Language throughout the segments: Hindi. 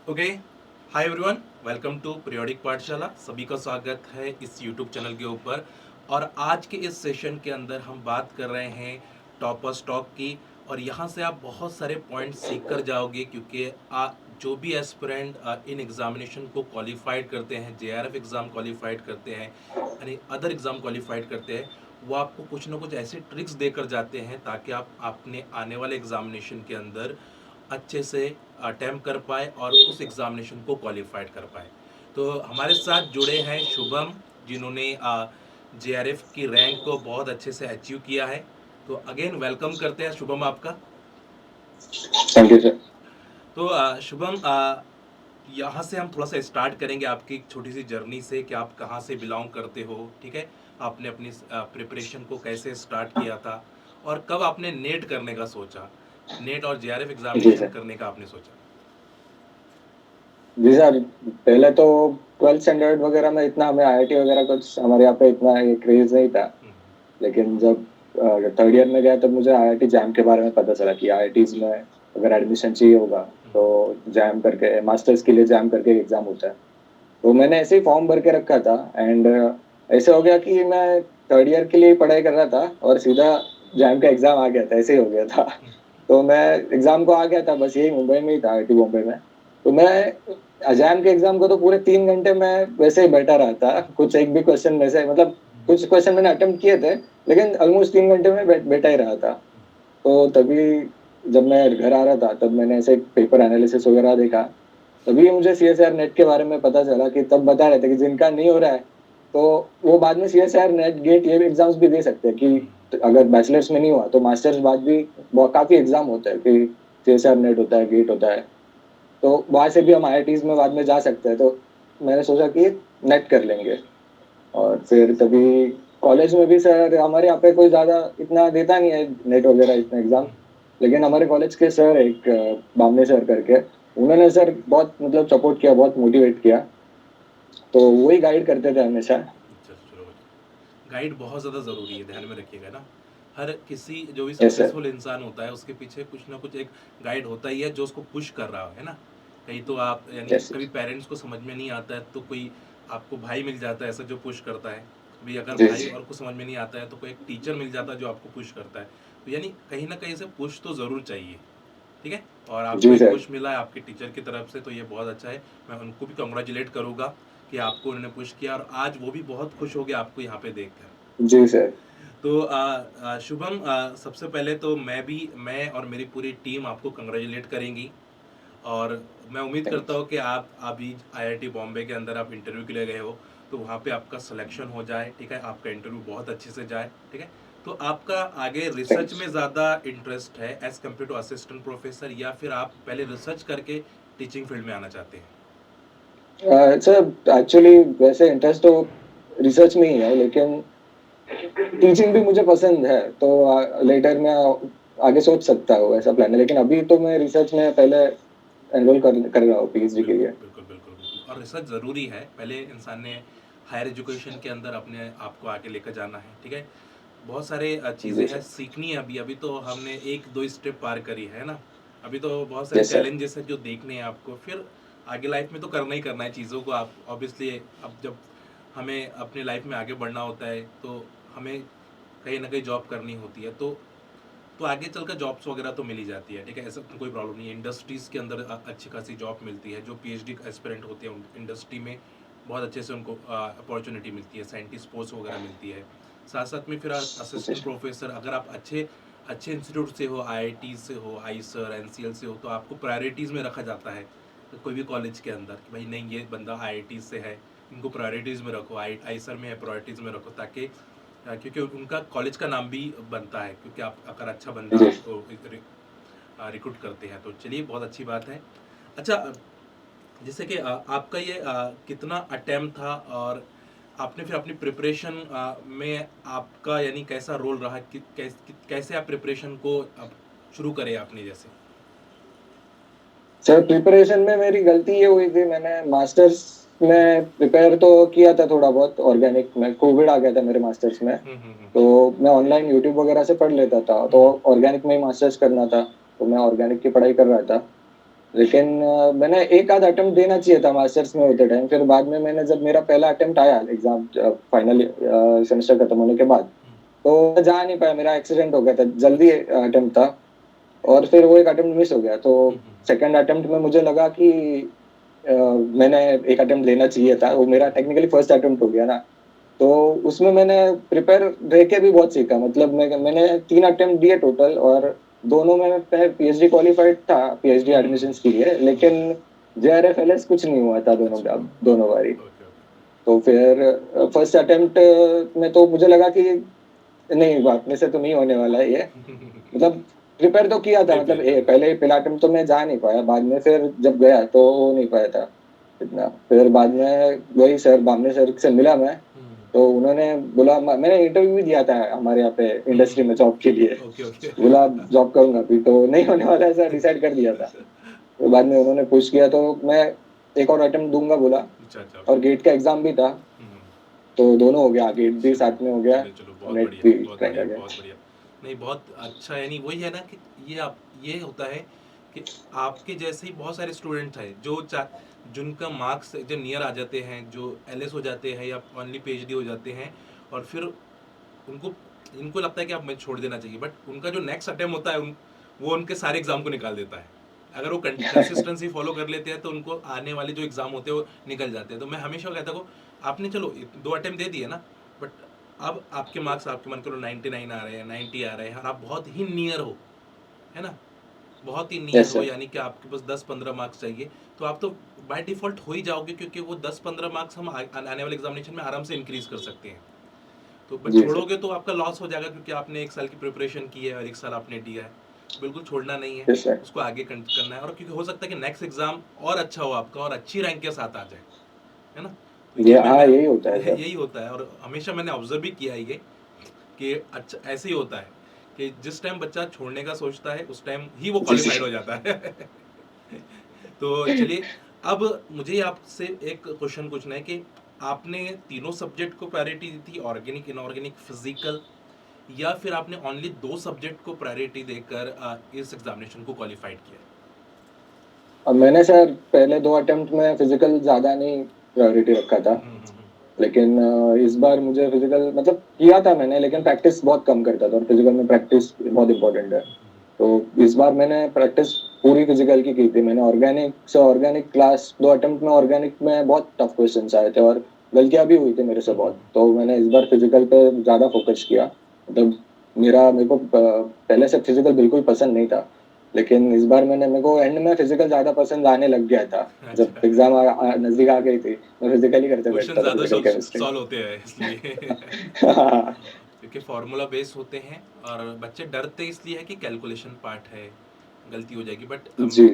Okay. Hi everyone, welcome to Periodic Pathshala. सभी का स्वागत है इस यूट्यूब चैनल के ऊपर। और आज के इस सेशन के अंदर हम बात कर रहे हैं टॉपर स्टॉक की। और यहाँ से आप बहुत सारे पॉइंट्स सीख कर जाओगे, क्योंकि जो भी एस्पिरेंट इन एग्जामिनेशन को क्वालिफाइड करते हैं, जेआरएफ एग्ज़ाम क्वालिफाइड करते हैं, यानी अदर एग्ज़ाम क्वालिफाइड करते हैं, वो आपको कुछ ना कुछ ऐसे ट्रिक्स देकर जाते हैं ताकि आप अपने आने वाले एग्जामिनेशन के अंदर अच्छे से अटेम्प्ट कर पाए और उस एग्ज़ामिनेशन को क्वालिफाइड कर पाए। तो हमारे साथ जुड़े हैं शुभम, जिन्होंने जेआरएफ की रैंक को बहुत अच्छे से अचीव किया है। तो अगेन वेलकम करते हैं शुभम आपका। Thank you sir. तो शुभम, यहाँ से हम थोड़ा सा स्टार्ट करेंगे आपकी एक छोटी सी जर्नी से कि आप कहाँ से बिलोंग करते हो, ठीक है। आपने अपनी प्रिपरेशन को कैसे स्टार्ट किया था और कब आपने नेट करने का सोचा, नेट और जेआरएफ जी एग्जामिनेशन सर। करने का आपने सोचा। जी सर, पहले तो 12th स्टैंडर्ड वगैरह में इतना हमें आईआईटी वगैरह कुछ हमारे यहाँ पे इतना ये क्रेज नहीं था। हम्म, लेकिन जब थर्ड ईयर में गया तब मुझे आईआईटी जैम के बारे में पता चला कि आईआईटीज में अगर एडमिशन चाहिए होगा तो जैम करके मास्टर्स के लिए जैम करके एग्जाम होता है। तो मैंने ऐसे ही फॉर्म भर के रखा था एंड ऐसे हो गया कि मैं थर्ड ईयर के लिए पढ़ाई कर रहा था और सीधा जैम का एग्जाम आ गया था, ऐसे ही हो गया था। तो मैं एग्जाम को आ गया था, बस यही मुंबई में ही था, आईआईटी बॉम्बे में। तो मैं अजैम के एग्जाम को तो पूरे 3 घंटे मैं वैसे ही बैठा रहा था, कुछ एक भी क्वेश्चन में से मतलब कुछ क्वेश्चन मैंने अटेम्प्ट किए थे, लेकिन ऑलमोस्ट 3 घंटे में बैठा ही रहा था। तो तभी जब मैं घर आ रहा था तब मैंने ऐसे पेपर एनालिसिस वगैरह देखा। तभी मुझे सीएसआर नेट के बारे में पता चला कि तब बता रहे थे कि जिनका नहीं हो रहा है तो वो बाद में सीएसआर नेट गेट ये भी एग्जाम्स भी दे सकते हैं कि अगर बैचलर्स में नहीं हुआ तो मास्टर्स बाद भी काफी एग्जाम होता है कि सीएसआर नेट होता है, गेट होता है। तो वहां से भी हम आईआईटीज में बाद में जा सकते हैं। तो मैंने सोचा कि नेट कर लेंगे। और फिर तभी कॉलेज में भी सर हमारे यहाँ पे कोई ज्यादा इतना देता नहीं है नेट वगैरह इतना एग्जाम। लेकिन हमारे कॉलेज के सर एक बामने सर करके, उन्होंने सर बहुत मतलब सपोर्ट किया, बहुत मोटिवेट किया। तो वही गाइड करते थे हमेशा। अच्छा, चलो। गाइड बहुत ज़्यादा ज़रूरी है, ध्यान में रखिएगा ना। हर किसी जो भी यस सर। सक्सेसफुल इंसान होता है उसके पीछे कुछ ना कुछ एक गाइड होता ही है जो उसको पुश कर रहा है ना। कहीं तो आप, यानी यस कभी पेरेंट्स को समझ में नहीं आता है तो कोई आपको भाई मिल जाता है ऐसा जो पुश करता है। कभी अगर जी भाई जी। और को समझ में नहीं आता है तो कोई एक टीचर मिल जाता है जो आपको पुश करता है। तो यानी कहीं ना कहीं से पुश तो ज़रूर चाहिए, ठीक है। और आपको जी एक सर। पुश मिला है आपके टीचर की तरफ से, तो ये बहुत अच्छा है। मैं उनको भी कंग्रेचुलेट करूँगा कि आपको उन्होंने पुश किया और आज वो भी बहुत खुश हो गया आपको यहाँ पे देखकर। जी सर। तो शुभम, सबसे पहले तो मैं और मेरी पूरी टीम आपको कंग्रेचुलेट करेंगी। और मैं उम्मीद करता थैंक्स। हूँ कि आप अभी आईआईटी बॉम्बे के अंदर आप इंटरव्यू के लिए गए हो, तो वहाँ पे आपका सिलेक्शन हो जाए, ठीक है, आपका इंटरव्यू बहुत अच्छे से जाए, ठीक है। तो आपका आगे रिसर्च थैंक्स। में ज़्यादा इंटरेस्ट है as compared to assistant professor, या फिर आप पहले रिसर्च करके टीचिंग फील्ड में आना चाहते हैं? सर एक्चुअली वैसे इंटरेस्ट तो रिसर्च में ही है, लेकिन टीचिंग भी मुझे पसंद है। तो लेटर में आगे सोच सकता हूँ, ऐसा प्लान है। लेकिन अभी तो मैं रिसर्च में पहले एनरोल कर रहा हूँ पीएचडी के बिल्कुल लिए। बिल्कुल बिल्कुल बिल्कुल, और रिसर्च ज़रूरी है। पहले इंसान ने हायर एजुकेशन के अंदर अपने आप को आगे लेकर जाना है, ठीक है। बहुत सारे जी चीज़ें हैं सर। सीखनी है। अभी अभी तो हमने एक दो स्टेप पार करी है ना। अभी तो बहुत सारे यस सर। चैलेंजेस हैं जो देखने हैं आपको, फिर आगे लाइफ में तो करना ही करना है चीज़ों को। आप ऑब्वियसली, अब जब हमें अपनी लाइफ में आगे बढ़ना होता है तो हमें कहीं ना कहीं जॉब करनी होती है। तो आगे चलकर जॉब्स वगैरह तो मिल ही जाती है, ठीक है, ऐसा कोई प्रॉब्लम नहीं है। इंडस्ट्रीज़ के अंदर अच्छी खासी जॉब मिलती है। जो पीएचडी एस्पिरेंट होते हैं इंडस्ट्री में बहुत अच्छे से उनको अपॉर्चुनिटी मिलती है, साइंटिस्ट पोस्ट वगैरह मिलती है। साथ साथ में फिर जी असिस्टेंट सर। प्रोफेसर, अगर आप अच्छे अच्छे इंस्टीट्यूट से हो, आईआईटी से हो, आईसर एनसीएल से हो, तो आपको प्रायोरिटीज़ में रखा जाता है कोई भी कॉलेज के अंदर कि भाई नहीं, ये बंदा आईआईटी से है, इनको प्रायोरिटीज़ में रखो, आईसर में है प्रायोरिटीज़ में रखो, ताकि क्योंकि उनका कॉलेज का नाम भी बनता है, क्योंकि आप अगर अच्छा बंदा जी। आपको रिक्रूट करते हैं। तो चलिए, बहुत अच्छी बात है। अच्छा, जैसे कि आपका ये कितना अटेम्प्ट था, और आपने फिर अपनी प्रिपरेशन में आपका यानी कैसा रोल रहा कि कैसे आप प्रिपरेशन को अब शुरू करें आपने जैसे? सर प्रिपरेशन में मेरी गलती ये हुई थी, मैंने मास्टर्स में प्रिपेयर तो किया था थोड़ा बहुत ऑर्गेनिक में। कोविड आ गया था मेरे मास्टर्स में। हम्म हम्म हम्म तो मैं ऑनलाइन यूट्यूब वगैरह से पढ़ लेता था, तो हम्म ऑर्गेनिक में ही मास्टर्स करना था। तो मैं ऑर्गेनिक की पढ़ाई कर रहा था। लेकिन मैंने एक आध अटेम्प्ट देना चाहिए था मास्टर्स में होते टाइम। फिर बाद में मैंने जब मेरा पहला अटेम्प्ट आया एग्जाम फाइनल सेमेस्टर खत्म होने के बाद, तो मैं जा नहीं पाया, मेरा एक्सीडेंट हो गया था, जल्दी अटेम्प्ट था, और फिर वो एक अटेम्प्ट मिस हो गया। तो सेकंड अटेम्प्ट में मुझे लगा कि मैंने एक अटेम्प्ट लेना चाहिए था, वो मेरा टेक्निकली फर्स्ट अटेम्प्ट हो गया ना। तो उसमें मैंने प्रिपेयर रह के भी बहुत सीखा। मतलब मैंने 3 अटेम्प्ट दिए टोटल, और दोनों में मैं पीएचडी क्वालिफाइड था, पीएचडी एडमिशन के लिए, लेकिन जेआरएफ एलएस कुछ नहीं हुआ था दोनों अच्छा। दोनों बारी। Okay okay. तो फिर फर्स्ट अटेम्प्ट में तो मुझे लगा कि नहीं, अपने से तो नहीं होने वाला है ये। मतलब प्रिपेयर तो किया था, नहीं मतलब भेजा। पहले पहला अटेम्प्ट तो मैं जा नहीं पाया, बाद में फिर जब गया तो हो नहीं पाया था इतना। फिर बाद में वही सर, बामने सर से मिला मैं, तो उन्होंने बोला, मैंने इंटरव्यू भी दिया था हमारे यहाँ पे इंडस्ट्री में जॉब के लिए। Okay okay. बोला जॉब करूंगा, अभी तो नहीं होने वाला, ऐसा डिसाइड कर दिया था। तो बाद में उन्होंने पुश किया, तो मैं एक और अटेम्प्ट दूंगा बोला, अच्छा अच्छा। और गेट का एग्जाम भी था, हम्म, तो दोनों हो गया, गेट भी चलो साथ में हो गया, चलो चलो, बहुत नेट बढ़िया भी बहुत क्रैक आ बढ़िया गया। बहुत बढ़िया। नहीं बहुत अच्छा, यानी वही है ना कि ये होता है कि आपके जैसे ही बहुत सारे स्टूडेंट हैं जिनका मार्क्स जो नियर आ जाते हैं, जो एलएस हो जाते हैं या ओनली पीएचडी हो जाते हैं, और फिर उनको इनको लगता है कि आप मैं छोड़ देना चाहिए, बट उनका जो नेक्स्ट अटेम्प्ट होता है वो उनके सारे एग्जाम को निकाल देता है। अगर वो कंसिस्टेंसी फॉलो कर लेते हैं तो उनको आने वाले जो एग्जाम होते हैं वो निकल जाते हैं। तो मैं हमेशा कहता हूँ, आपने चलो 2 अटेम्प्ट दे दिए ना, बट अब आपके मार्क्स आपके मन करो 99 आ रहे हैं, 90 आ रहे हैं, और आप बहुत ही नियर हो, है ना, बहुत ही नियर यस हो, सर। यानी कि आपके पास 10-15 मार्क्स चाहिए, तो आप तो बाय डिफॉल्ट हो ही जाओगे, क्योंकि वो 10-15 मार्क्स हम आने वाले एग्जामिनेशन में आराम से इंक्रीज कर सकते हैं। तो बट जी सर। छोड़ोगे तो आपका लॉस हो जाएगा, क्योंकि आपने 1 साल की प्रिपरेशन की है और 1 साल आपने दिया है। बिल्कुल छोड़ना नहीं है, यस सर। उसको आगे करना है, और क्योंकि हो सकता है कि नेक्स्ट एग्जाम और अच्छा हो आपका और अच्छी रैंक के साथ आ जाए, है ना। तो ये ये हाँ, यही होता है सर। यही होता है, और हमेशा मैंने ऑब्जर्व भी किया है ये कि अच्छा ऐसे ही होता है कि जिस टाइम बच्चा छोड़ने का सोचता है उस टाइम ही वो जी क्वालिफाइड जी। हो जाता है। तो चलिए, अब मुझे आपसे एक क्वेश्चन पूछना है कि आपने तीनों सब्जेक्ट को प्रायोरिटी दी थी, ऑर्गेनिक इनऑर्गेनिक फिजिकल, या फिर आपने ओनली 2 सब्जेक्ट को प्रायोरिटी देकर इस एग्जामिनेशन को क्वालिफाइड किया? अब मैंने सर पहले 2 अटेम्प्ट में फिजिकल ज्यादा नहीं प्रायोरिटी रखा था, लेकिन इस बार मुझे फिजिकल मतलब किया था मैंने, लेकिन प्रैक्टिस बहुत कम करता था, और फिजिकल में प्रैक्टिस बहुत इंपॉर्टेंट है। तो इस बार मैंने प्रैक्टिस पूरी फिजिकल की थी। मैंने ऑर्गेनिक से ऑर्गेनिक क्लास 2 अटेम्प्ट में ऑर्गेनिक में बहुत टफ क्वेश्चन आए थे, और गलतियां भी हुई थी मेरे से बहुत। तो मैंने इस बार फिजिकल पे ज्यादा फोकस किया। मतलब मेरे को पहले से फिजिकल बिल्कुल पसंद नहीं था, लेकिन इस बार मेरे को एंड में फिजिकल ज्यादा पसंद आने लग गया था। जब अच्छा, एग्जाम नजदीक आ गई थी, मैं फिजिकल ही करते क्वेश्चन बैठता था, ज़्यादा फिजिकल केमिस्ट्री। सॉल्व होते हैं इसलिए। क्योंकि फार्मूला बेस होते हैं, और बच्चे डरते इसलिए है कि कैलकुलेशन पार्ट है, गलती हो जाएगी, बट जी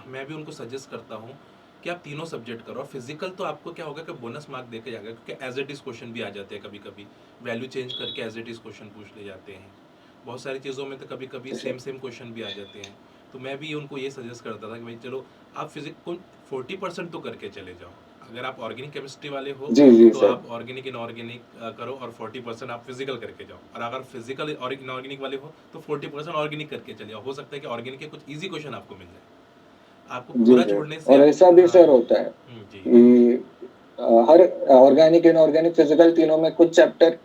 मैं भी उनको सजेस्ट करता हूँ कि आप तीनों सब्जेक्ट करो। और फिजिकल तो आपको क्या होगा कि बोनस मार्क देके जाएगा, क्योंकि एज इट इज़ क्वेश्चन भी आ जाते हैं कभी कभी, वैल्यू चेंज करके एज इट इज़ क्वेश्चन पूछ ले जाते हैं। बहुत सारी चीज़ों में तो कभी कभी सेम सेम क्वेश्चन भी आ जाते हैं। तो मैं भी उनको ये सजेस्ट करता था कि भाई चलो, आप फिजिक्स को 40% तो करके चले जाओ। अगर आप ऑर्गेनिक केमिस्ट्री वाले हो जी जी तो सर। आप ऑर्गेनिक इनऑर्गेनिक करो, और 40% आप फिजिकल करके जाओ। और अगर फिजिकल और इनऑर्गेनिक वाले हो तो 40% ऑर्गेनिक करके चले जाओ। हो सकता है कि ऑर्गेनिक के कुछ ईजी क्वेश्चन आपको मिल जाए, आपको जी पूरा सर, छोड़ने से और आप। ऐसा भी हाँ। सर होता है जी। कि हर ऑर्गेनिक इनऑर्गेनिक फिजिकल तीनों में कुछ चैप्टर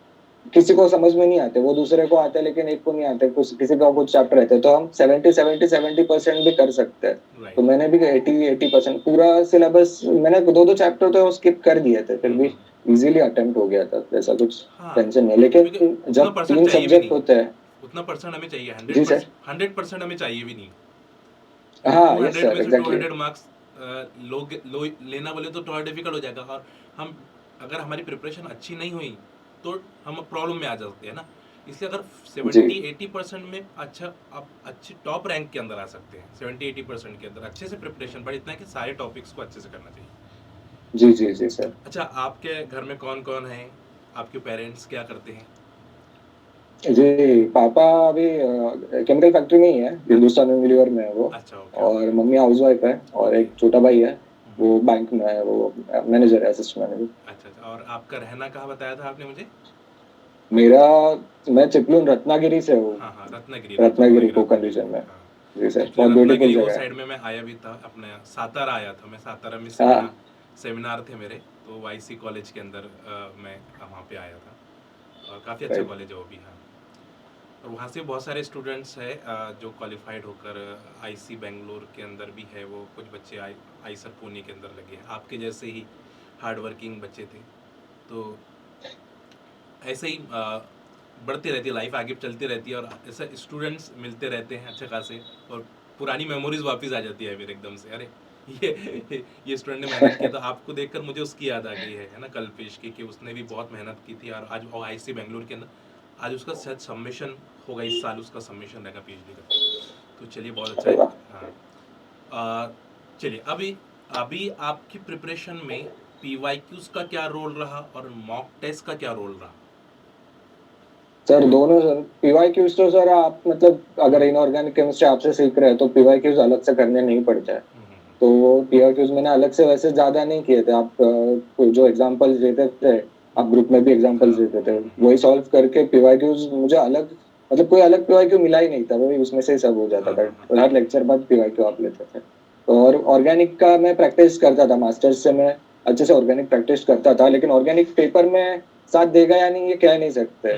किसी को समझ में नहीं आते, वो दूसरे को आते हैं, लेकिन एक को नहीं आते, कुछ किसी का कुछ चैप्टर रहते हैं, तो हम 70% भी कर सकते हैं। तो राइट। मैंने भी 80% पूरा सिलेबस, मैंने दो दो चैप्टर तो स्किप कर दिए थे, फिर भी इजीली अटेम्प्ट हो गया था, ऐसा कुछ हाँ, टेंशन नहीं। क्योंकि लेकिन उतना जब परसेंट 3 सब्जेक्ट होते हैं। उतना परसेंट हमें चाहिए, जी हंड्रेड सर। परसेंट 100% हमें चाहिए भी नहीं। क्योंकि हाँ टू यस हंड्रेड सर, में से टू एग्जैक्टली। हंड्रेड मार्क्स लो लेना बोले तो थोड़ा डिफिकल्ट हो जाएगा, और हम अगर हमारी प्रिपरेशन अच्छी नहीं हुई तो हम प्रॉब्लम में आ जाते हैं ना। इसलिए अगर जी 70-80% में अच्छा, आप अच्छी टॉप रैंक के अंदर आ सकते हैं, 70-80% के अंदर अच्छे से प्रिपरेशन, बट इतना है कि सारे टॉपिक्स को अच्छे से करना चाहिए। जी जी जी सर। अच्छा, आपके घर में कौन कौन है, आपके पेरेंट्स क्या करते हैं? जी, पापा अभी केमिकल फैक्ट्री में ही है, हिंदुस्तान यूनिलीवर में है वो। अच्छा, ओके और ओके। मम्मी हाउस वाइफ है, और ओके। एक छोटा भाई है, वो बैंक में है, वो मैनेजर है, असिस्टेंट मैनेजर। अच्छा अच्छा, और आपका रहना कहाँ बताया था आपने मुझे? मेरा मैं चिपलून रत्नागिरी से हूँ, हाँ हाँ, रत्नागिरी, राजू भाई रत्नागिरी कोकण रत्नागिरी। रीजन में। हाँ। जी सर, एक्चुअली बहुत ब्यूटीफुल रत्नागिरी वो जगह है। साइड में मैं आया भी था, अपने सातारा आया था मैं, सातारा में हाँ, सेमिनार थे मेरे, तो वाईसी कॉलेज के अंदर मैं वहाँ पे आया था, और काफ़ी अच्छा राइट। कॉलेज है वो भी। हाँ, और वहाँ से बहुत सारे स्टूडेंट्स हैं जो क्वालिफाइड होकर आईसी बेंगलोर के अंदर भी है, वो कुछ बच्चे आईसर पुणे के अंदर लगे हैं, आपके जैसे ही हार्ड वर्किंग बच्चे थे। तो ऐसे ही बढ़ती रहती है लाइफ, आगे चलती रहती है, और ऐसे स्टूडेंट्स मिलते रहते हैं अच्छे खासे, और पुरानी मेमोरीज वापस आ जाती है फिर एकदम से, अरे ये स्टूडेंट ने मेहनत किया था, आपको देखकर मुझे उसकी याद आ गई है ना, कल्पेश की, कि उसने भी बहुत मेहनत की थी, और आज आईसी बेंगलोर के अंदर आज उसका शायद सबमिशन होगा, इस साल उसका सबमिशन रहेगा पीएचडी का। तो चलिए बहुत अच्छा अरे है। वाह! हाँ, चलिए अभी अभी आपकी प्रिपरेशन में पीवाईक्यूज का क्या रोल रहा और मॉक टेस्ट का क्या रोल रहा? सर दोनों सर, पीवाईक्यूज तो सर आप मतलब अगर इनऑर्गेनिक केमिस्ट्री आपसे सीख रहे हैं तो पीवाईक्यूज अलग से करने नहीं पड़ते हैं। तो पीवाईक्यूज मैंने अलग से वैसे ज्यादा नहीं किए थे। आप जो एग्जांपल्स देते थे, आप ग्रुप में भी एग्जांपल्स हाँ, देते थे, वही सॉल्व करके पीवाईक्यूज मुझे अलग मतलब कोई अलग पीवाईक्यू मिला ही नहीं था, वही उसमें से ही सब हो जाता हाँ, था। हाँ, हाँ, और हर लेक्चर बाद पीवाईक्यू आप लेते थे। तो और ऑर्गेनिक का मैं प्रैक्टिस करता था, मास्टर्स से मैं अच्छे से ऑर्गेनिक प्रैक्टिस करता था, लेकिन ऑर्गेनिक पेपर में साथ देगा या नहीं ये कह नहीं सकते।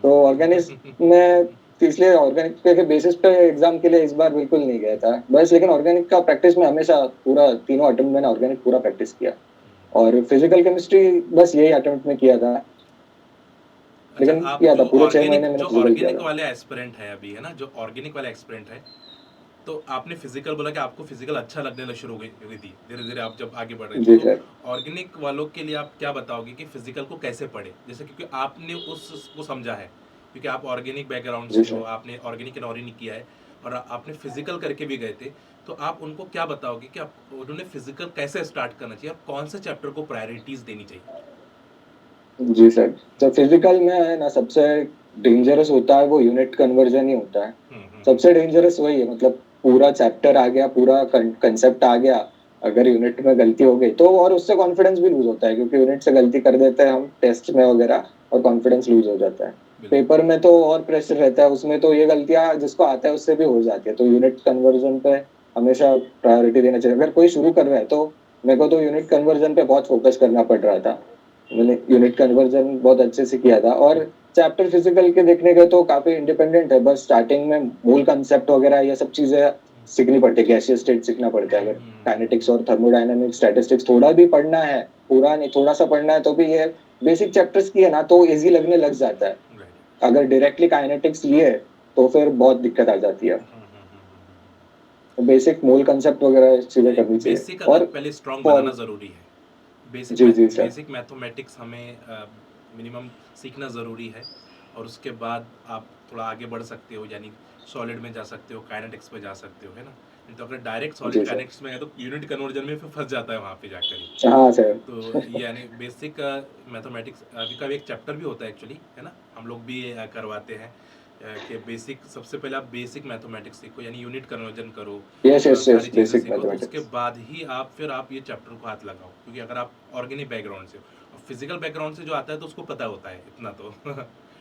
तो ऑर्गेनिक में इसलिए ऑर्गेनिक के बेसिस पे एग्जाम के लिए इस बार बिल्कुल नहीं गया था बस, लेकिन ऑर्गेनिक का प्रैक्टिस में हमेशा पूरा तीनों अटेम्प्ट मैंने ऑर्गेनिक पूरा प्रैक्टिस किया। और फिजिकल केमिस्ट्री बस यही अटेम्प्ट में किया था, अच्छा, लेकिन आप किया था जो पूरे 6 महीने ऑर्गेनिक मैंने जो फिजिकल किया ऑर्गेनिक था। वाले एस्पिरेंट है अभी, है ना, जो ऑर्गेनिक वाले एस्पिरेंट है, तो आपने फिजिकल बोला कि आपको फिजिकल अच्छा लगने लग शुरू हो गई हुई थी धीरे धीरे आप जब आगे बढ़ रहे थे, जी तो सर। ऑर्गेनिक वालों के लिए आप क्या बताओगे कि फिजिकल को कैसे पढ़े, जैसे क्योंकि आपने उसको समझा है, क्योंकि आप ऑर्गेनिक बैकग्राउंड जी से हो, सर। आपने ऑर्गेनिक इनऑर्गेनिक किया है, और आपने फिजिकल करके भी गए थे, तो आप उनको क्या बताओगे कि आप उन्होंने फिजिकल कैसे स्टार्ट करना चाहिए और कौन से चैप्टर को प्रायोरिटीज देनी चाहिए? जी सर, तो फिजिकल में है ना, सबसे डेंजरस होता है वो यूनिट कन्वर्जन ही होता है। सबसे डेंजरस वही है, मतलब पूरा चैप्टर आ गया, पूरा कंसेप्ट आ गया, अगर यूनिट में गलती हो गई तो, और उससे कॉन्फिडेंस भी लूज होता है, क्योंकि यूनिट से गलती कर देते हैं हम टेस्ट में वगैरह, और कॉन्फिडेंस लूज हो जाता है। बिल्कुल। पेपर में तो और प्रेशर रहता है, उसमें तो ये गलतियां जिसको आता है उससे भी हो जाती है, तो यूनिट कन्वर्जन पे हमेशा प्रायोरिटी देना चाहिए। अगर कोई शुरू कर रहा है तो मेरे को तो यूनिट कन्वर्जन पे बहुत फोकस करना पड़ रहा था। मैंने यूनिट कन्वर्जन बहुत अच्छे से किया था। और चैप्टर फिजिकल के देखने गए तो काफी इंडिपेंडेंट है, बस स्टार्टिंग में मूल कंसेप्ट वगैरह ये सब चीजें सीखनी पड़ती है, गैसियस स्टेट सीखना पड़ता है। अगर काइनेटिक्स और थर्मोडायनामिक्स स्टैटिस्टिक्स थोड़ा भी पढ़ना है, पूरा नहीं थोड़ा सा पढ़ना है, तो भी ये बेसिक चैप्टर्स की है ना, तो इजी लगने लग जाता है। राइट। अगर डायरेक्टली काइनेटिक्स लिए तो फिर बहुत दिक्कत आ जाती है। तो बेसिक मूल कंसेप्ट वगैरह चीजें करनी चाहिए। बेसिक अगर और पहले स्ट्रांग फॉर बनाना ज़रूरी है, जी जी सर। बेसिक मैथमेटिक्स हमें मिनिमम सीखना ज़रूरी है, और उसके बाद आप थोड़ा आगे बढ़ सकते हो, यानी सॉलिड में जा सकते हो, काइनेटिक्स में जा सकते हो, है ना। नहीं तो अगर डायरेक्ट सॉलिड जी सर। काइनेटिक्स में है तो यूनिट कन्वर्जन में फिर फंस जाता है वहाँ पे जाकर ही। हाँ सर। तो यानी बेसिक मैथमेटिक्स अभी का भी एक चैप्टर भी होता है एक्चुअली, है ना, हम लोग भी करवाते हैं कि बेसिक, सबसे पहले आप बेसिक मैथमेटिक्स सीखो, यानी यूनिट कन्वर्जन करो, यस यस यस, सारी चीज़ें बेसिक सीखो, तो उसके मैथमेटिक्स। बाद ही आप ये चैप्टर को हाथ लगाओ, क्योंकि अगर आप ऑर्गेनिक बैकग्राउंड से हो, और फिजिकल बैकग्राउंड से जो आता है तो उसको पता होता है इतना तो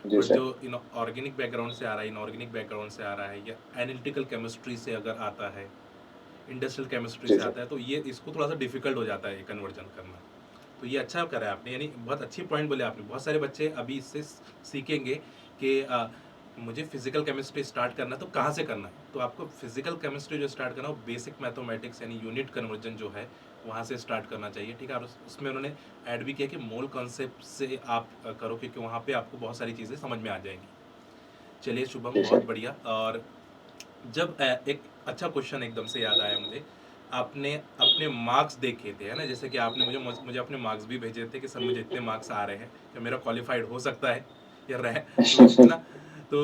जी बट जो सर। इन ऑर्गेनिक बैकग्राउंड से आ रहा है, इनऑर्गेनिक बैकग्राउंड से आ रहा है, या एनालिटिकल केमिस्ट्री से अगर आता है, इंडस्ट्रियल केमिस्ट्री जी से सर। आता है, तो ये इसको थोड़ा सा डिफिकल्ट हो जाता है ये कन्वर्जन करना। तो ये अच्छा करा है आपने, यानी बहुत अच्छी पॉइंट बोले आपने, बहुत सारे बच्चे अभी इससे सीखेंगे कि मुझे फिजिकल केमिस्ट्री स्टार्ट करना है तो कहाँ से करना है, तो आपको फिजिकल केमिस्ट्री जो स्टार्ट करना है वो बेसिक मैथमेटिक्स यानी यूनिट कन्वर्जन जो है वहाँ से स्टार्ट करना चाहिए, ठीक है। और उसमें उन्होंने ऐड भी किया कि मोल कॉन्सेप्ट से आप करो, क्योंकि वहाँ पे आपको बहुत सारी चीज़ें समझ में आ जाएंगी। चलिए शुभम, जी बहुत सर। बढ़िया। और जब एक अच्छा क्वेश्चन एकदम से याद आया मुझे, आपने अपने मार्क्स देखे थे, है ना, जैसे कि आपने मुझे मुझे अपने मार्क्स भी भेजे थे कि सर मुझे इतने मार्क्स आ रहे हैं, क्या मेरा क्वालिफाइड हो सकता है या रह, तो है ना। तो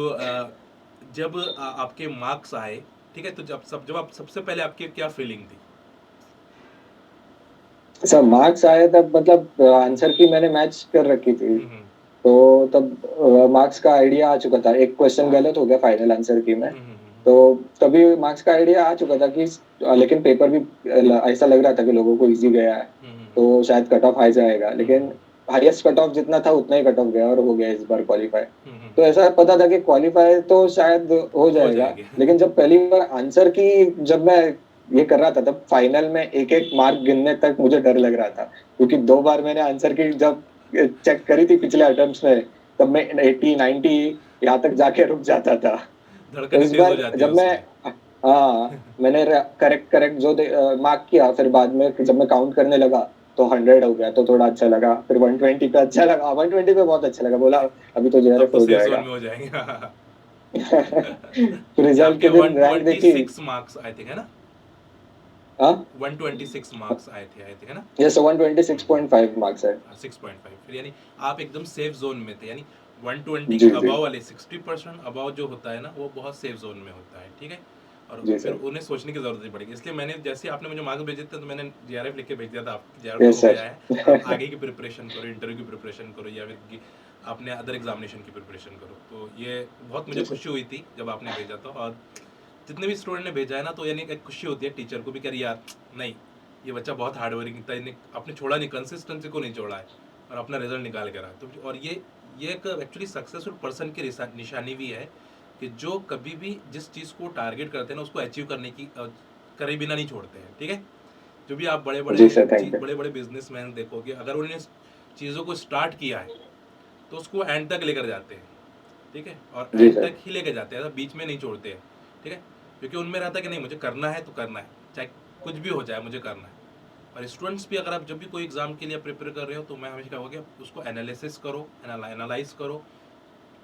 जब आपके मार्क्स आए, ठीक है, तो जब आप सबसे पहले आपकी क्या फीलिंग थी? सर मार्क्स आए तब मतलब आंसर की मैंने मैच कर रखी थी, हम्म, तो तब मार्क्स का आइडिया आ चुका था। एक क्वेश्चन गलत हो गया फाइनल आंसर की में, तो तभी मार्क्स का आइडिया आ चुका था कि लेकिन पेपर भी ऐसा लग रहा था कि लोगों को इजी गया है, तो शायद कट ऑफ हाई जाएगा। लेकिन हाईएस्ट कट ऑफ जितना था उतना ही कट ऑफ गया और हो गया इस बार क्वालिफाई। तो हम्म। ऐसा पता था कि क्वालिफाई तो शायद हो हो जाएगा, जाएंगे। लेकिन जब पहली बार आंसर की जब मैं ये कर रहा था तब फाइनल में एक एक मार्क गिनने तक मुझे डर लग रहा था, क्योंकि 2 बार मैंने आंसर की जब चेक करी थी पिछले अटेम्प्ट्स में, तब मैं 80 90 यहाँ तक जाके रुक जाता था। तो धड़कनें इस तेज हो बार जाती है जब मैं, उसमें। हाँ, मैंने करेक्ट करेक्ट जो मार्क किया, फिर बाद में जब मैं काउंट करने लगा तो 100 हो गया, तो थोड़ा अच्छा लगा। फिर 120 पे अच्छा लगा, 120 पे बहुत अच्छा लगा, बोला अभी तो अब जेआरएफ तो हो सेफ जोन जाएगा। में हो जाएंगे। फिर ये रिजल्ट आपके के दिन रैंक देखी। 126 मार्क्स आए थे, है ना? हाँ, 126 मार्क्स आए थे, है ना? ये 126.5 मार्क्स है। 6.5, फिर यानी आप एकदम सेफ जोन में थे, यानी 120 के जी जी। अबाव वाले 60% अबाव जो होता है ना, वो बहुत सेफ जोन में होता है, ठीक है। और जी फिर सर। उन्हें सोचने की जरूरत नहीं पड़ेगी, इसलिए मैंने जैसे आपने मुझे मार्क्स भेजे थे तो मैंने जेआरएफ लिख के भेज दिया था, आप जेआरएफ तो यस हो गया है। आप सर। आगे की प्रिपरेशन करो, इंटरव्यू की प्रिपरेशन करो, या फिर अपने अदर एग्जामिनेशन की प्रिपरेशन करो। तो ये बहुत मुझे जी सर। खुशी हुई थी जब आपने भेजा था। और जितने भी स्टूडेंट ने भेजा है ना, तो यानी एक खुशी होती है टीचर को भी, कर यार नहीं, ये बच्चा बहुत हार्ड वर्किंग था, इन्हें आपने छोड़ा नहीं, कंसिस्टेंसी को नहीं छोड़ा है और अपना रिजल्ट निकाल कर आया। तो और ये एक एक्चुअली सक्सेसफुल पर्सन की निशानी भी है कि जो कभी भी जिस चीज़ को टारगेट करते हैं ना, उसको अचीव करने की करे बिना नहीं छोड़ते हैं, ठीक है। जो भी आप बड़े बड़े जी सर, थैंक चीज यू। बड़े बड़े बिजनेसमैन देखोगे, अगर उन्होंने चीज़ों को स्टार्ट किया है तो उसको एंड तक लेकर जाते हैं, ठीक है। और जी एंड सर। तक ही लेके जाते हैं, बीच में नहीं छोड़ते हैं, ठीक है। क्योंकि उनमें रहता है कि नहीं, मुझे करना है तो करना है, चाहे कुछ भी हो जाए मुझे करना है। और स्टूडेंट्स भी, अगर आप जब भी कोई एग्जाम के लिए प्रिपेयर कर रहे हो, तो मैं हमेशा कहूँगा कि उसको एनालिसिस करो, एनालाइज करो,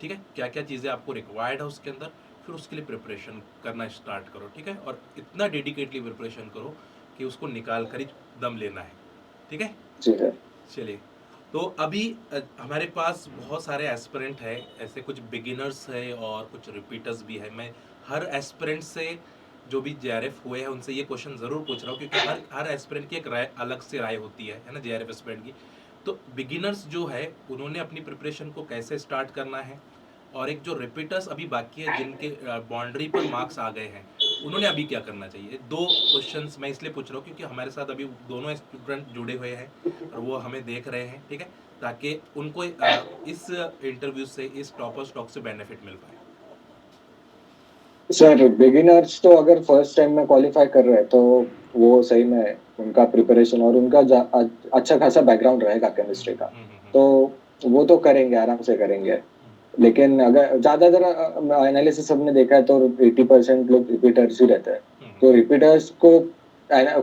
ठीक है, क्या क्या चीज़ें आपको रिक्वायर्ड है उसके अंदर, फिर उसके लिए प्रिपरेशन करना स्टार्ट करो, ठीक है। और इतना डेडिकेटली प्रिपरेशन करो कि उसको निकाल कर ही दम लेना है, ठीक है। जी सर। चलिए, तो अभी हमारे पास बहुत सारे एस्पिरेंट है, ऐसे कुछ बिगिनर्स है और कुछ रिपीटर्स भी है। मैं हर एस्पिरेंट से, जो भी जेआरएफ हुए हैं, उनसे ये क्वेश्चन ज़रूर पूछ रहा हूँ, क्योंकि हर हर एस्पिरेंट की एक राय, अलग से राय होती है ना, जेआरएफ एस्पिरेंट की। तो बिगिनर्स जो है, उन्होंने अपनी प्रिपरेशन को कैसे स्टार्ट करना है, और एक जो रिपीटर्स अभी बाकी है, जिनके बाउंड्री पर मार्क्स आ गए हैं, उन्होंने अभी क्या करना चाहिए। दो क्वेश्चंस मैं इसलिए पूछ रहा हूँ क्योंकि हमारे साथ अभी दोनों स्टूडेंट जुड़े हुए हैं और वो हमें देख रहे हैं, ठीक है, ताकि उनको इस इंटरव्यू से, इस टॉपर स्टॉक से बेनिफिट मिल पाए। सर बिगिनर्स तो अगर फर्स्ट टाइम में क्वालिफाई कर रहे हैं तो वो सही में उनका प्रिपरेशन और उनका अच्छा खासा बैकग्राउंड रहेगा केमिस्ट्री का, तो वो तो करेंगे, आराम से करेंगे। लेकिन अगर ज्यादातर एनालिसिस हमने देखा है तो 80% लोग रिपीटर्स ही रहते हैं। तो रिपीटर्स को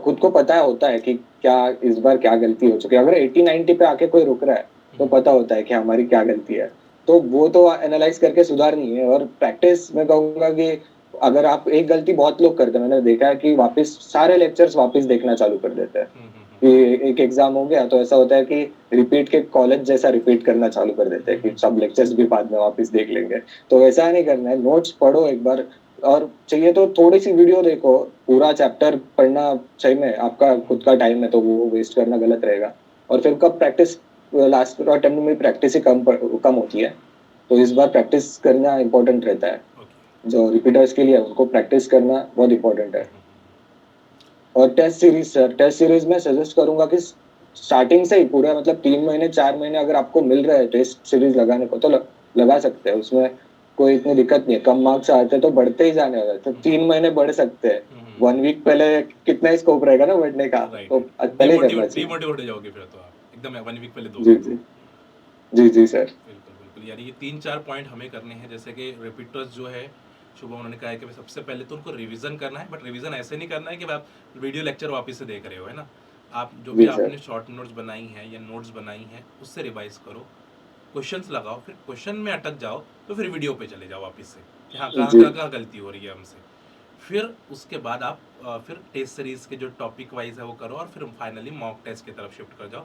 खुद को पता होता है कि क्या इस बार क्या गलती हो चुकी है। अगर 80 90 पे आके कोई रुक रहा है तो पता होता है कि हमारी क्या गलती है, तो वो तो एनालाइज करके सुधारनी है। और प्रैक्टिस मैं कहूंगा कि अगर आप एक गलती बहुत लोग करते हैं, मैंने देखा है कि वापस सारे लेक्चर्स वापस देखना चालू कर देते हैं कि एक एग्जाम हो गया तो ऐसा होता है कि रिपीट के कॉलेज जैसा रिपीट करना चालू कर देते हैं कि सब लेक्चर्स भी बाद में वापस देख लेंगे। तो ऐसा नहीं करना है, नोट्स पढ़ो एक बार, और चाहिए तो थोड़ी सी वीडियो देखो। पूरा चैप्टर पढ़ना सही में आपका खुद का टाइम है तो वो वेस्ट करना गलत रहेगा। और फिर कब प्रैक्टिस, लास्ट अटेम्प्ट में प्रैक्टिस ही कम होती है, तो इस बार प्रैक्टिस करना इंपॉर्टेंट रहता है। जो रिपीटर्स के लिए उनको प्रैक्टिस करना बहुत इंपॉर्टेंट है। और test series sir, test series में सजेस्ट करूंगा कि स्टार्टिंग से ही पूरा मतलब 3 महीने 4 महीने अगर आपको मिल रहा है टेस्ट सीरीज लगाने को तो लगा सकते हैं, उसमें कोई इतनी दिक्कत नहीं है। कम मार्क्स आते हैं तो बढ़ते ही जाने वाले, तो 3 महीने बढ़ सकते हैं। 1 वीक पहले कितना ही स्कोप रहेगा ना बढ़ने का, राइट तो राइट, पहले ही करना चाहिए। डिमोटिवेट हो जाओगे फिर तो आप एकदम 1 वीक पहले जी दोगे तो। जी। जी जी सर। बिल्कुल बिल्कुल, यानी ये 3 4 पॉइंट हमें करने हैं। जैसे कि रिपीटर्स जो है, शुभम, उन्होंने कहा है कि सबसे पहले तो उनको रिवीजन करना है, बट रिवीजन ऐसे नहीं करना है कि आप वीडियो लेक्चर वापस से देख रहे हो, है ना। आप जो भी जी सर। आपने शॉर्ट नोट्स बनाई हैं या नोट्स बनाई हैं, उससे रिवाइज करो, क्वेश्चंस लगाओ, फिर क्वेश्चन में अटक जाओ तो फिर वीडियो पे चले जाओ वापस से कि हाँ, कहाँ जी कहाँ कहाँ गलती हो रही है हमसे। फिर उसके बाद आप फिर टेस्ट सीरीज के जो टॉपिक वाइज है वो करो, और फिर फाइनली मॉक टेस्ट की तरफ शिफ्ट कर जाओ।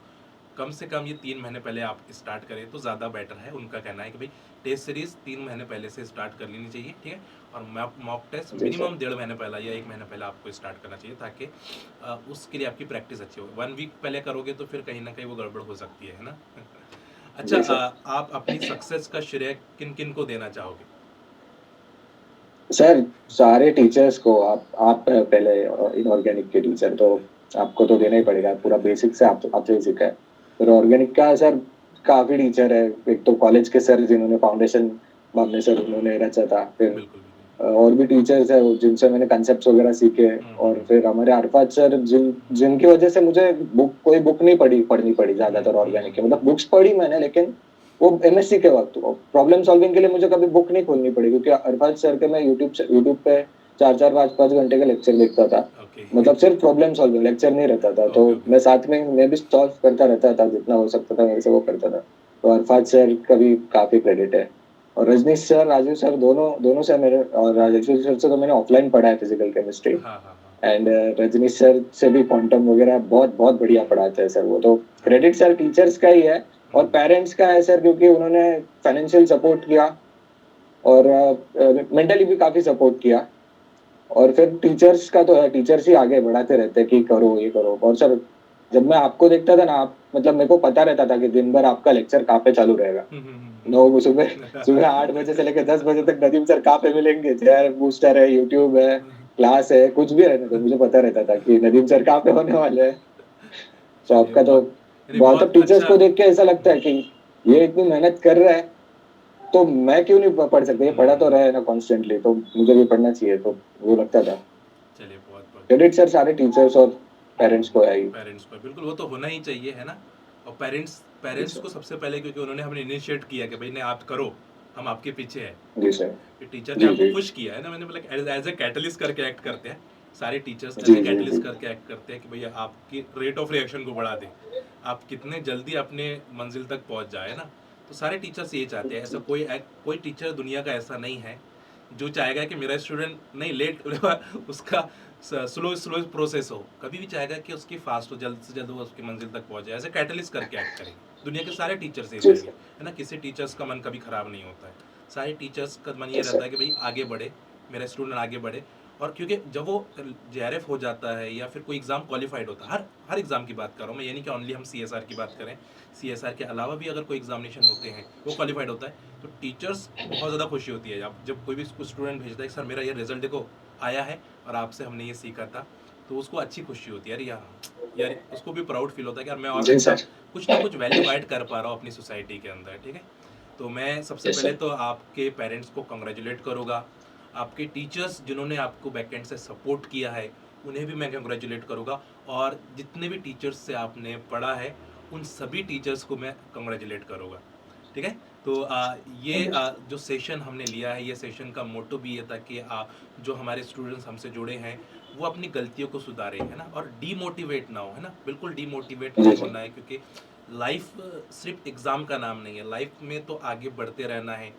कम से कम ये 3 महीने पहले आप स्टार्ट करें तो ज़्यादा बेटर है। उनका कहना है कि भाई टेस्ट सीरीज 3 महीने पहले से स्टार्ट कर लेनी चाहिए, ठीक है। और मॉक टेस्ट जी सर। मिनिमम 1.5 महीने पहले या 1 महीने पहले आपको स्टार्ट करना चाहिए, ताकि उसके लिए आपकी प्रैक्टिस अच्छी हो। 1 वीक पहले करोगे तो फिर कहीं ना कहीं वो गड़बड़ हो सकती है ना। अच्छा, जी सर। आप अपनी सक्सेस का श्रेय किन किन को देना चाहोगे? सर सारे टीचर्स को, आप पहले इनऑर्गेनिक के टीचर तो आपको तो देना ही पड़ेगा, पूरा बेसिक से आप आपसे ही सीखा है। फिर ऑर्गेनिक का सर काफी टीचर है। एक तो कॉलेज के सर जिन्होंने फाउंडेशन, बामने सर उन्होंने रचा था, फिर बिल्कुल बिल्कुल। और भी टीचर्स है जिनसे मैंने कंसेप्ट वगैरह सीखे। और फिर हमारे अरफात सर जिनकी वजह से मुझे कोई बुक नहीं पढ़नी पड़ी ज्यादातर ऑर्गेनिक की। मतलब बुक्स पढ़ी मैंने, लेकिन वो एमएससी के वक्त प्रॉब्लम सॉल्विंग के लिए मुझे कभी बुक नहीं खोलनी पड़ी, क्योंकि अरफात सर के मैं यूट्यूब पे 4-4 5-5 घंटे का लेक्चर देखता था। ओके मतलब सिर्फ प्रॉब्लम सॉल्विंग, लेक्चर नहीं रहता था। तो ओके ओके। मैं साथ में मैं भी सॉल्व करता रहता था, जितना हो सकता था मेरे से वो करता था। तो अरफात सर का भी काफी क्रेडिट है। और रजनीश सर, राजीव सर, दोनों दोनों से मेरे, और राजीव सर से तो मैंने ऑफलाइन पढ़ा है फिजिकल केमिस्ट्री। हाँ हाँ हाँ एंड रजनीश सर से भी क्वांटम वगैरह बहुत बहुत बढ़िया पढ़ाते हैं सर वो तो। हाँ। क्रेडिट सर टीचर्स का ही है और पेरेंट्स का है सर, क्योंकि उन्होंने फाइनेंशियल सपोर्ट किया और मेंटली भी काफी सपोर्ट किया। और फिर टीचर्स का तो है, टीचर्स ही आगे बढ़ाते रहते हैं कि करो ये करो। और सर जब मैं आपको देखता था ना, आप मतलब मेरे को पता रहता था कि दिन भर आपका लेक्चर कहाँ पे चालू रहेगा। नौ सुबह सुबह 8 बजे से लेकर 10 बजे तक नदीम सर कहाँ पे मिलेंगे। जय बूस्टर है, यूट्यूब है, क्लास है, कुछ भी रहने तो मुझे पता रहता था कि नदीम सर कहाँ पे होने वाले हैं। तो चलिए आपका तो बहुत, यानी बहुत, अब बहुत टीचर्स अच्छा। को देख के ऐसा लगता है कि ये इतनी मेहनत कर रहा है, तो मैं क्यों नहीं पढ़ सकता। ये पढ़ा तो रहा है ना कॉन्स्टेंटली, तो मुझे भी पढ़ना चाहिए, तो वो लगता था। चलिए बहुत बहुत। क्रेडिट सर सारे टीचर्स और पेरेंट्स को है ही। पेरेंट्स पर बिल्कुल, वो तो होना ही चाहिए, है ना। और पेरेंट्स जी पेरेंट्स सर। को सबसे पहले, क्योंकि उन्होंने हमें इनिशिएट किया कि भाई नहीं आप करो, हम आपके पीछे हैं। जी सर। फिर टीचर ने जी आपको जी पुश किया है ना, मैंने बोला एज ए कैटलिस्ट करके एक्ट करते हैं। सारे टीचर्स एज जी ए जी जी कैटलिस्ट करके एक्ट करते हैं कि भैया आपकी रेट ऑफ रिएक्शन को बढ़ा दें, आप कितने जल्दी अपने मंजिल तक पहुंच जाए ना। तो सारे टीचर्स ये चाहते हैं। ऐसा कोई टीचर दुनिया का ऐसा नहीं है जो चाहेगा कि मेरा स्टूडेंट नहीं लेट उसका स्लो स्लो प्रोसेस हो। कभी भी चाहेगा कि उसकी फास्ट हो, जल्द से जल्द वो उसकी मंजिल तक पहुंच जाए। ऐसे कैटलिस्ट करके एक्ट करेंगे। दुनिया के सारे टीचर्स ये जी चाहेंगे, सर। है ना। किसी टीचर्स का मन कभी खराब नहीं होता है। सारे टीचर्स का मन ये यस रहता सर। है कि भाई आगे बढ़े, मेरा स्टूडेंट आगे बढ़े। और क्योंकि जब वो जेआरएफ हो जाता है या फिर कोई एग्जाम क्वालिफाइड होता है, हर हर एग्जाम की बात कर रहा हूँ मैं, ये नहीं कि ओनली हम सीएसआर की बात करें। सीएसआर के अलावा भी अगर कोई एग्जामिनेशन होते हैं वो क्वालिफाइड होता है, तो टीचर्स को बहुत ज़्यादा खुशी होती है जब कोई भी स्टूडेंट भेजता है सर मेरा ये रिजल्ट देखो आया है और आपसे हमने ये सीखा था। तो उसको अच्छी खुशी होती है, यार उसको भी प्राउड फील होता है कि यार मैं और जी अच्छा सर। कुछ ना कुछ वैल्यू ऐड कर पा रहा हूँ अपनी सोसाइटी के अंदर, ठीक है। तो मैं सबसे यस पहले सर। तो आपके पेरेंट्स को कंग्रेचुलेट करूँगा। आपके टीचर्स जिन्होंने आपको बैकएंड से सपोर्ट किया है उन्हें भी मैं कंग्रेचुलेट करूँगा। और जितने भी टीचर्स से आपने पढ़ा है उन सभी टीचर्स को मैं कंग्रेचुलेट करूँगा, ठीक है। तो जो सेशन हमने लिया है, ये सेशन का मोटो भी ये था कि जो हमारे स्टूडेंट्स हमसे जुड़े हैं वो अपनी गलतियों को सुधारें, है ना। और डीमोटिवेट ना हो, है ना, बिल्कुल डीमोटिवेट जी नहीं सर। होना है। क्योंकि लाइफ सिर्फ एग्ज़ाम का नाम नहीं है। लाइफ में तो आगे बढ़ते रहना है,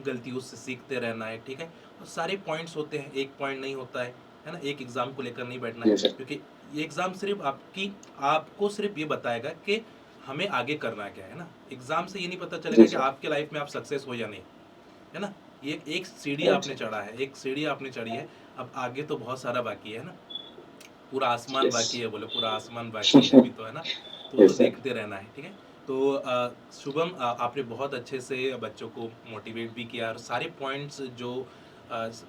गलतियों से सीखते रहना है, ठीक है। और सारे पॉइंट्स होते हैं, एक पॉइंट नहीं होता है ना। एक एग्ज़ाम को लेकर नहीं बैठना है, जी सर। क्योंकि ये एग्ज़ाम सिर्फ आपको सिर्फ ये बताएगा कि हमें आगे करना क्या है ना। एग्ज़ाम से ये नहीं पता जी चलेगा कि सर। आपके लाइफ में आप सक्सेस हो या नहीं, है ना। ये एक सीढ़ी राइट आपने सर। चढ़ा है, एक सीढ़ी आपने चढ़ी है। अब आगे तो बहुत सारा बाकी है ना। पूरा आसमान यस। बाकी है, बोले पूरा आसमान बाकी है अभी तो, है ना। तो वो तो यस सर। देखते रहना है, ठीक है। तो शुभम, आपने बहुत अच्छे से बच्चों को मोटिवेट भी किया और सारे पॉइंट्स जो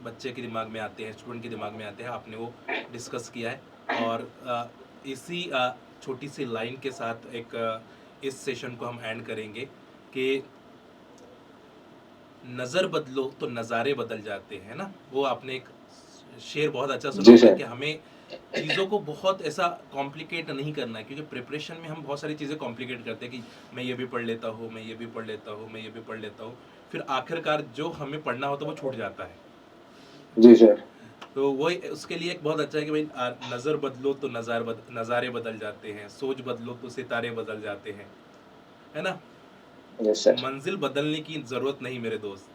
बच्चे के दिमाग में आते हैं, स्टूडेंट के दिमाग में आते हैं, आपने वो डिस्कस किया है। और इसी छोटी सी लाइन के साथ इस सेशन को हम एंड करेंगे कि नज़र बदलो तो नज़ारे बदल जाते हैं ना। वो आपने एक शेर बहुत अच्छा सुना जी होगा सर। कि हमें चीज़ों को बहुत ऐसा कॉम्प्लिकेट नहीं करना है। क्योंकि प्रिपरेशन में हम बहुत सारी चीज़ें कॉम्प्लिकेट करते हैं कि मैं ये भी पढ़ लेता हूँ, मैं ये भी पढ़ लेता हूँ, मैं ये भी पढ़ लेता हूँ। फिर आखिरकार जो हमें पढ़ना होता है वो छूट जाता है। जी सर। तो वही उसके लिए एक बहुत अच्छा है कि भाई नज़र बदलो तो नज़ारे बदल जाते हैं, सोच बदलो तो सितारे बदल जाते हैं, है ना। Yes sir. मंजिल बदलने की ज़रूरत नहीं मेरे दोस्त,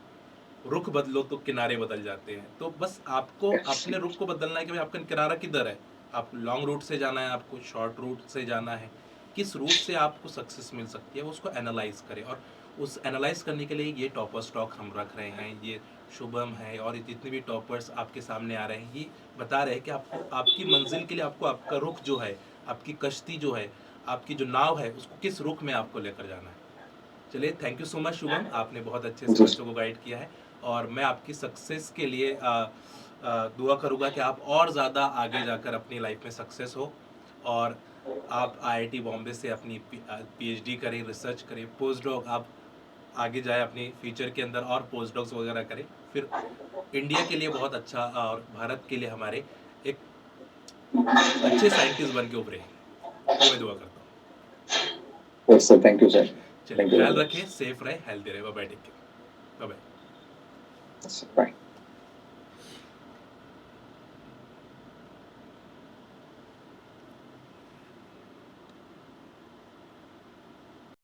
रुख बदलो तो किनारे बदल जाते हैं। तो बस आपको अपने रुख को बदलना है कि भाई आपका किनारा किधर है। आप लॉन्ग रूट से जाना है, आपको शॉर्ट रूट से जाना है, किस रूट से आपको सक्सेस मिल सकती है उसको एनालाइज करें। और उस एनालाइज करने के लिए ये टॉपर स्टॉक हम रख रहे हैं। ये शुभम है और जितने भी टॉपर्स आपके सामने आ रहे हैं ये बता रहे हैं कि आपको आपकी मंजिल के लिए आपको आपका रुख जो है, आपकी कश्ती जो है, आपकी जो नाव है, उसको किस रुख में आपको लेकर जाना है। चलिए, thank you so much Shubham, आपने बहुत अच्छे से जी बच्चों को गाइड किया है। और मैं आपकी सक्सेस के लिए दुआ करूँगा कि आप और ज़्यादा आगे जाकर अपनी लाइफ में सक्सेस हो। और आप आईआईटी बॉम्बे से अपनी पीएचडी करें, रिसर्च करें, पोस्ट डॉक आप आगे जाए अपने फ्यूचर के अंदर और पोस्ट डॉक्स वगैरह करें, फिर इंडिया के लिए बहुत अच्छा और भारत के लिए हमारे एक अच्छे साइंटिस्ट बन के उभरे। ये मैं दुआ करता हूँ। Yes sir, thank you sir, चलिए थैंक यू ख्याल वेरी रखें, सेफ रहे, हेल्दी रहे। Bye bye, take care, bye bye. Much, bye.